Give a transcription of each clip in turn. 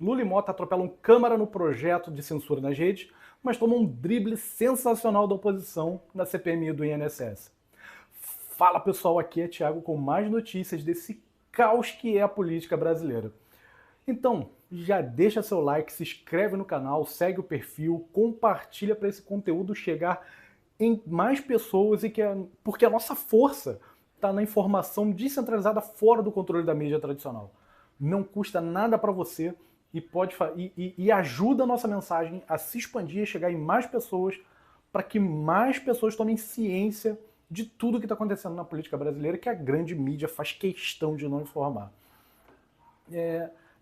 Lula e Mota atropelam Câmara no projeto de censura nas redes, mas tomam um drible sensacional da oposição na CPMI do INSS. Fala pessoal, aqui é Thiago com mais notícias desse caos que é a política brasileira. Então, já deixa seu like, se inscreve no canal, segue o perfil, compartilha para esse conteúdo chegar em mais pessoas porque a nossa força está na informação descentralizada fora do controle da mídia tradicional. Não custa nada para você e ajuda a nossa mensagem a se expandir e chegar em mais pessoas para que mais pessoas tomem ciência de tudo que está acontecendo na política brasileira que a grande mídia faz questão de não informar.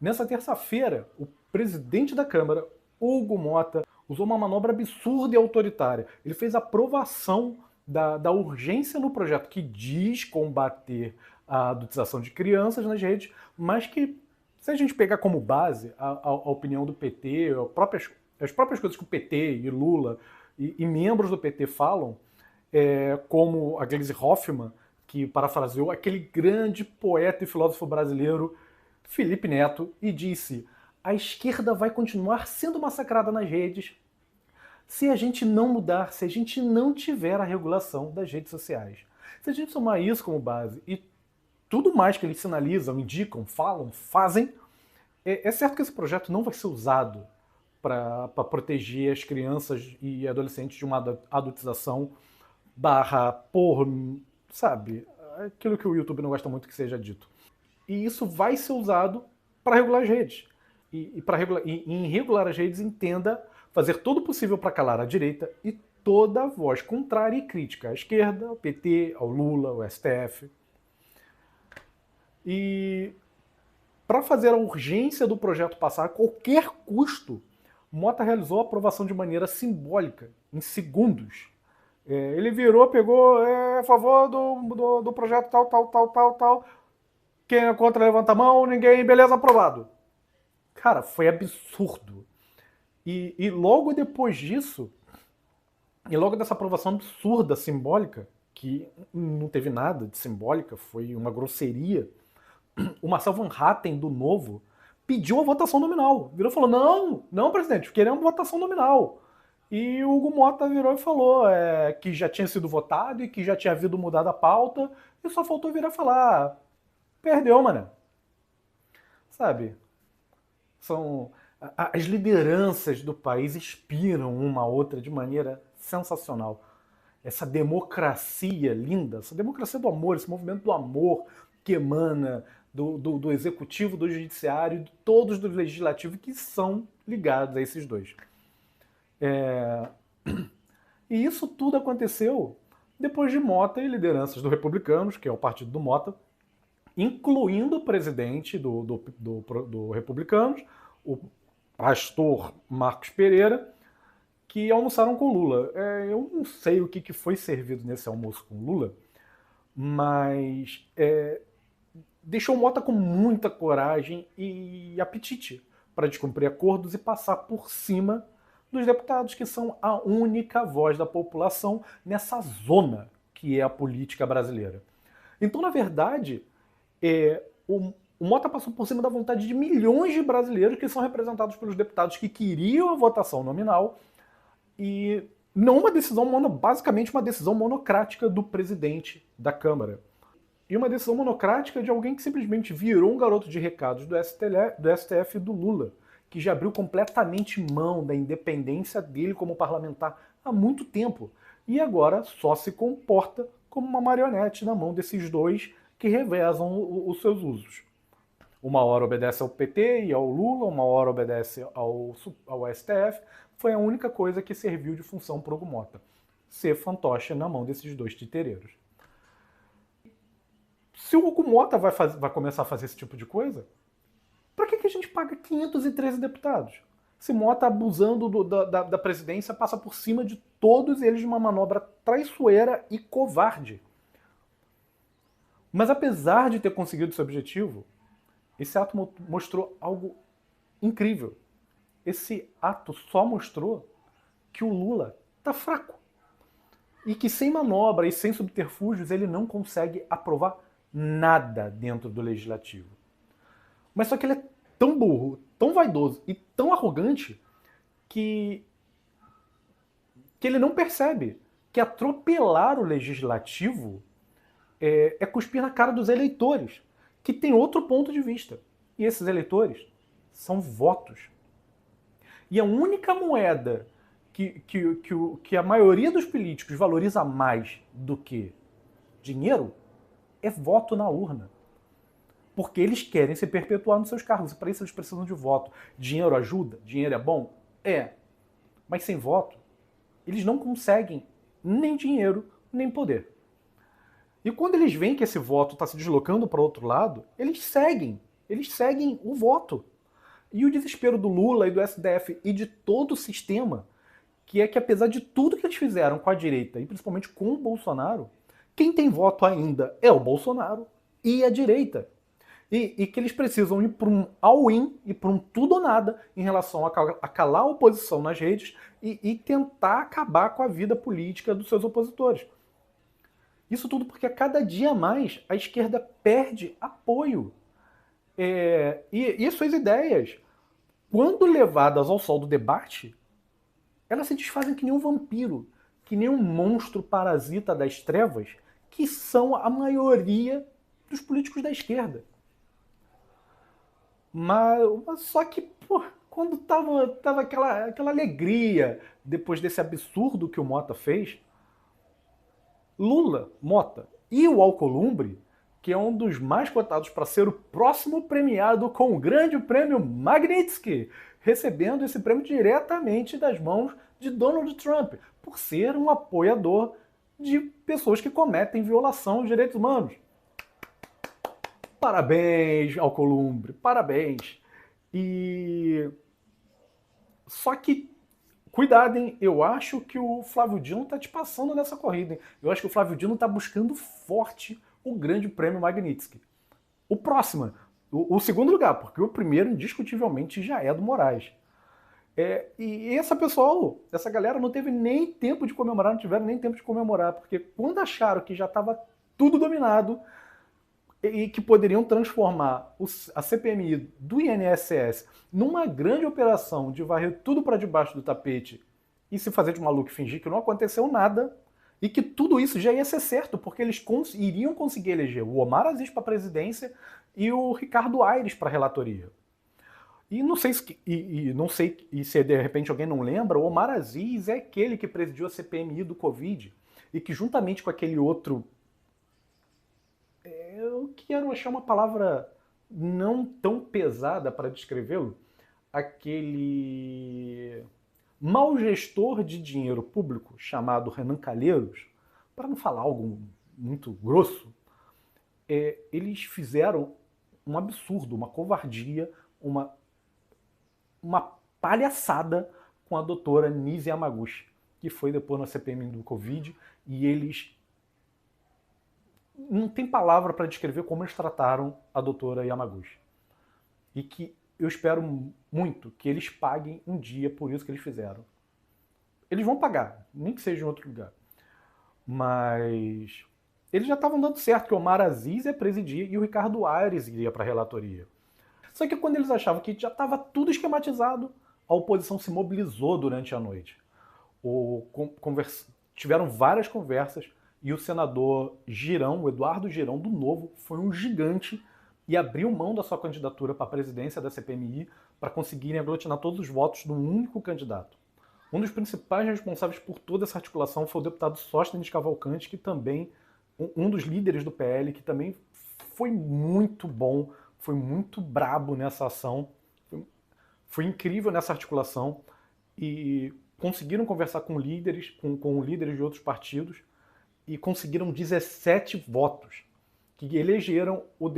Nessa terça-feira, o presidente da Câmara, Hugo Mota, usou uma manobra absurda e autoritária. Ele fez a aprovação da urgência no projeto que diz combater a adultização de crianças nas redes, mas que, se a gente pegar como base a opinião do PT, as próprias coisas que o PT e Lula e membros do PT falam, como a Gleisi Hoffmann, que parafraseou aquele grande poeta e filósofo brasileiro Felipe Neto, e disse: a esquerda vai continuar sendo massacrada nas redes se a gente não mudar, se a gente não tiver a regulação das redes sociais. Se a gente somar isso como base e tudo mais que eles sinalizam, indicam, falam, fazem, é certo que esse projeto não vai ser usado para proteger as crianças e adolescentes de uma adultização porno, sabe? Aquilo que o YouTube não gosta muito que seja dito. E isso vai ser usado para regular as redes. E em regular as redes, entenda fazer todo o possível para calar a direita e toda a voz contrária e crítica à esquerda, ao PT, ao Lula, ao STF. E para fazer a urgência do projeto passar a qualquer custo, Mota realizou a aprovação de maneira simbólica, em segundos. Ele virou, pegou, a favor do projeto tal. Quem é contra, levanta a mão, ninguém, beleza, aprovado. Cara, foi absurdo. E logo depois disso, e logo dessa aprovação absurda, simbólica, que não teve nada de simbólica, foi uma grosseria, o Marcel Van Hatten, do Novo, pediu a votação nominal. Virou e falou: não, presidente, queremos votação nominal. E o Hugo Mota virou e falou que já tinha sido votado e que já tinha havido mudado a pauta, e só faltou virar e falar: perdeu, mano. Sabe? As lideranças do país inspiram uma a outra de maneira sensacional. Essa democracia linda, essa democracia do amor, esse movimento do amor que emana do executivo, do judiciário, de todos do legislativo que são ligados a esses dois. E isso tudo aconteceu depois de Mota e lideranças do Republicanos, que é o partido do Mota, incluindo o presidente do Republicanos, o pastor Marcos Pereira, que almoçaram com Lula. Eu não sei o que foi servido nesse almoço com Lula, mas deixou Mota com muita coragem e apetite para descumprir acordos e passar por cima dos deputados, que são a única voz da população nessa zona que é a política brasileira. Então, na verdade, o Mota passou por cima da vontade de milhões de brasileiros que são representados pelos deputados que queriam a votação nominal e não uma decisão basicamente uma decisão monocrática do presidente da Câmara. E uma decisão monocrática de alguém que simplesmente virou um garoto de recados do STF e do Lula, que já abriu completamente mão da independência dele como parlamentar há muito tempo e agora só se comporta como uma marionete na mão desses dois que revezam os seus usos. Uma hora obedece ao PT e ao Lula, uma hora obedece ao STF. Foi a única coisa que serviu de função para o Hugo Mota, ser fantoche na mão desses dois titereiros. Se o Hugo Mota vai começar a fazer esse tipo de coisa, para que a gente paga 513 deputados? Se Mota, abusando da presidência, passa por cima de todos eles de uma manobra traiçoeira e covarde. Mas apesar de ter conseguido esse objetivo, esse ato mostrou algo incrível. Esse ato só mostrou que o Lula está fraco. E que sem manobra e sem subterfúgios ele não consegue aprovar nada dentro do legislativo. Mas só que ele é tão vaidoso e tão arrogante que ele não percebe que atropelar o legislativo é cuspir na cara dos eleitores, que tem outro ponto de vista. E esses eleitores são votos. E a única moeda que a maioria dos políticos valoriza mais do que dinheiro é voto na urna. Porque eles querem se perpetuar nos seus cargos. E para isso eles precisam de voto. Dinheiro ajuda? Dinheiro é bom? É. Mas sem voto, eles não conseguem nem dinheiro, nem poder. E quando eles veem que esse voto está se deslocando para outro lado, eles seguem o voto. E o desespero do Lula e do STF e de todo o sistema, que é que apesar de tudo que eles fizeram com a direita, e principalmente com o Bolsonaro, quem tem voto ainda é o Bolsonaro e a direita. E que eles precisam ir para um all-in e para um tudo ou nada em relação a calar a oposição nas redes e tentar acabar com a vida política dos seus opositores. Isso tudo porque a cada dia mais a esquerda perde apoio. E suas ideias, quando levadas ao sol do debate, elas se desfazem que nem um vampiro, que nem um monstro parasita das trevas, que são a maioria dos políticos da esquerda. Mas só que, pô, quando tava aquela alegria depois desse absurdo que o Mota fez, Lula, Mota e o Alcolumbre, que é um dos mais cotados para ser o próximo premiado com o grande prêmio Magnitsky, recebendo esse prêmio diretamente das mãos de Donald Trump, por ser um apoiador de pessoas que cometem violação de direitos humanos. Parabéns, Alcolumbre, parabéns. Só que, cuidado, hein? Eu acho que o Flávio Dino tá te passando nessa corrida, hein? Eu acho que o Flávio Dino tá buscando forte o grande prêmio Magnitsky. O próximo, o segundo lugar, porque o primeiro, indiscutivelmente, já é do Moraes. E essa galera não teve nem tempo de comemorar, não tiveram nem tempo de comemorar, porque quando acharam que já estava tudo dominado e que poderiam transformar a CPMI do INSS numa grande operação de varrer tudo para debaixo do tapete e se fazer de maluco e fingir que não aconteceu nada, e que tudo isso já ia ser certo, porque eles iriam conseguir eleger o Omar Aziz para a presidência e o Ricardo Aires para a relatoria. E não sei se de repente alguém não lembra, o Omar Aziz é aquele que presidiu a CPMI do Covid e que juntamente com aquele outro, eu quero achar uma palavra não tão pesada para descrevê-lo, aquele mau gestor de dinheiro público chamado Renan Calheiros, para não falar algo muito grosso, eles fizeram um absurdo, uma covardia, uma palhaçada com a doutora Nise Yamaguchi, que foi depois na CPMI do Covid, e eles não tem palavra para descrever como eles trataram a doutora Yamaguchi. E que eu espero muito que eles paguem um dia por isso que eles fizeram. Eles vão pagar, nem que seja em outro lugar. Mas eles já estavam dando certo, que o Omar Aziz ia presidir e o Ricardo Aires iria para a relatoria. Só que quando eles achavam que já estava tudo esquematizado, a oposição se mobilizou durante a noite. Tiveram várias conversas e o senador Girão, o Eduardo Girão, do Novo, foi um gigante e abriu mão da sua candidatura para a presidência da CPMI para conseguirem aglutinar todos os votos de um único candidato. Um dos principais responsáveis por toda essa articulação foi o deputado Sóstenes Cavalcante, que também, um dos líderes do PL, que também foi muito bom, foi muito brabo nessa ação, foi incrível nessa articulação e conseguiram conversar com líderes, com líderes de outros partidos e conseguiram 17 votos que elegeram o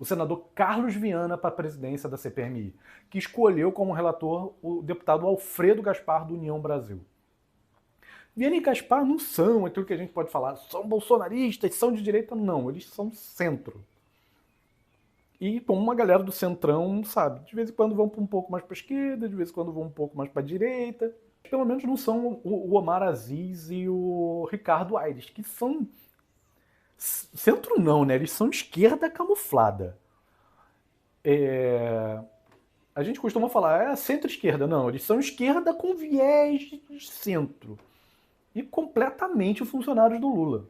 senador Carlos Viana para a presidência da CPMI, que escolheu como relator o deputado Alfredo Gaspar do União Brasil. Viana e Gaspar não são aquilo que a gente pode falar, são bolsonaristas, são de direita, não, eles são centro. E como uma galera do centrão, sabe, de vez em quando vão um pouco mais para a esquerda, de vez em quando vão um pouco mais para a direita. Pelo menos não são o Omar Aziz e o Ricardo Aires, que são centro não, né? Eles são esquerda camuflada. A gente costuma falar, centro-esquerda. Não, eles são esquerda com viés de centro. E completamente funcionários do Lula.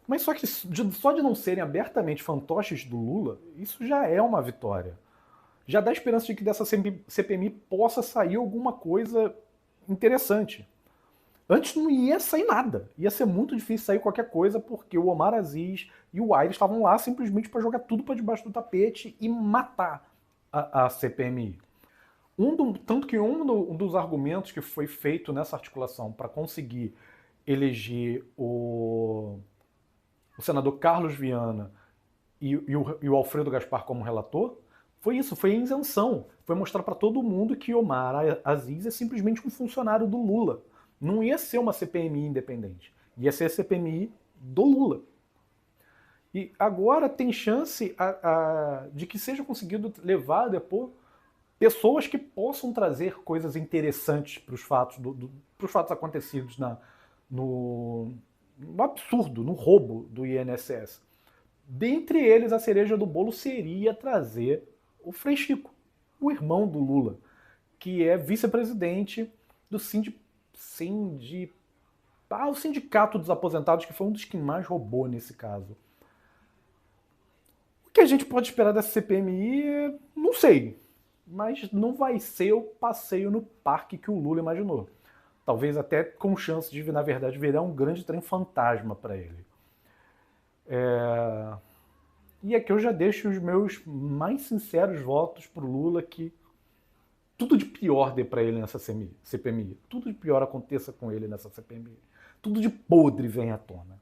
Mas só que só de não serem abertamente fantoches do Lula, isso já é uma vitória. Já dá esperança de que dessa CPMI possa sair alguma coisa interessante. Antes não ia sair nada. Ia ser muito difícil sair qualquer coisa, porque o Omar Aziz e o Aires estavam lá simplesmente para jogar tudo para debaixo do tapete e matar a CPMI. Tanto que um dos argumentos que foi feito nessa articulação para conseguir eleger o senador Carlos Viana e o Alfredo Gaspar como relator foi isso, foi a isenção. Foi mostrar para todo mundo que Omar Aziz é simplesmente um funcionário do Lula. Não ia ser uma CPMI independente. Ia ser a CPMI do Lula. E agora tem chance de que seja conseguido levar a depor pessoas que possam trazer coisas interessantes para os fatos, pros fatos acontecidos no absurdo, no roubo do INSS. Dentre eles, a cereja do bolo seria trazer o Frei Chico, o irmão do Lula, que é vice-presidente do o Sindicato dos Aposentados, que foi um dos que mais roubou nesse caso. O que a gente pode esperar dessa CPMI, não sei, mas não vai ser o passeio no parque que o Lula imaginou. Talvez até com chance de, na verdade, virar um grande trem fantasma para ele. E aqui eu já deixo os meus mais sinceros votos pro Lula, que tudo de pior dê para ele nessa CPMI. Tudo de pior aconteça com ele nessa CPMI. Tudo de podre venha à tona.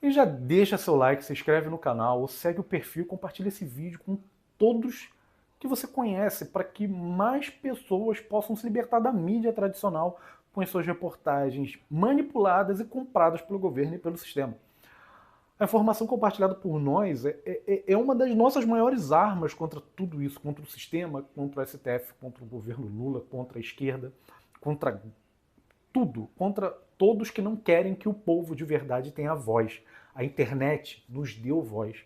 E já deixa seu like, se inscreve no canal, ou segue o perfil, compartilha esse vídeo com todos que você conhece, para que mais pessoas possam se libertar da mídia tradicional com as suas reportagens manipuladas e compradas pelo governo e pelo sistema. A informação compartilhada por nós é uma das nossas maiores armas contra tudo isso, contra o sistema, contra o STF, contra o governo Lula, contra a esquerda, contra tudo, contra todos que não querem que o povo de verdade tenha voz. A internet nos deu voz.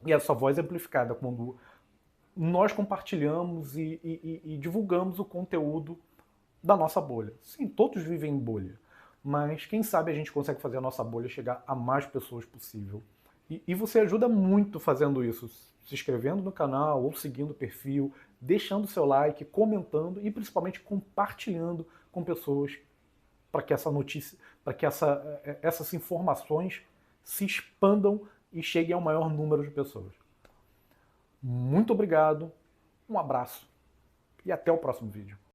E essa voz é amplificada quando nós compartilhamos e divulgamos o conteúdo da nossa bolha. Sim, todos vivem em bolha, mas quem sabe a gente consegue fazer a nossa bolha chegar a mais pessoas possível. E você ajuda muito fazendo isso, se inscrevendo no canal ou seguindo o perfil, deixando seu like, comentando e principalmente compartilhando com pessoas para que essa notícia, para que essas informações se expandam e cheguem ao maior número de pessoas. Muito obrigado, um abraço e até o próximo vídeo.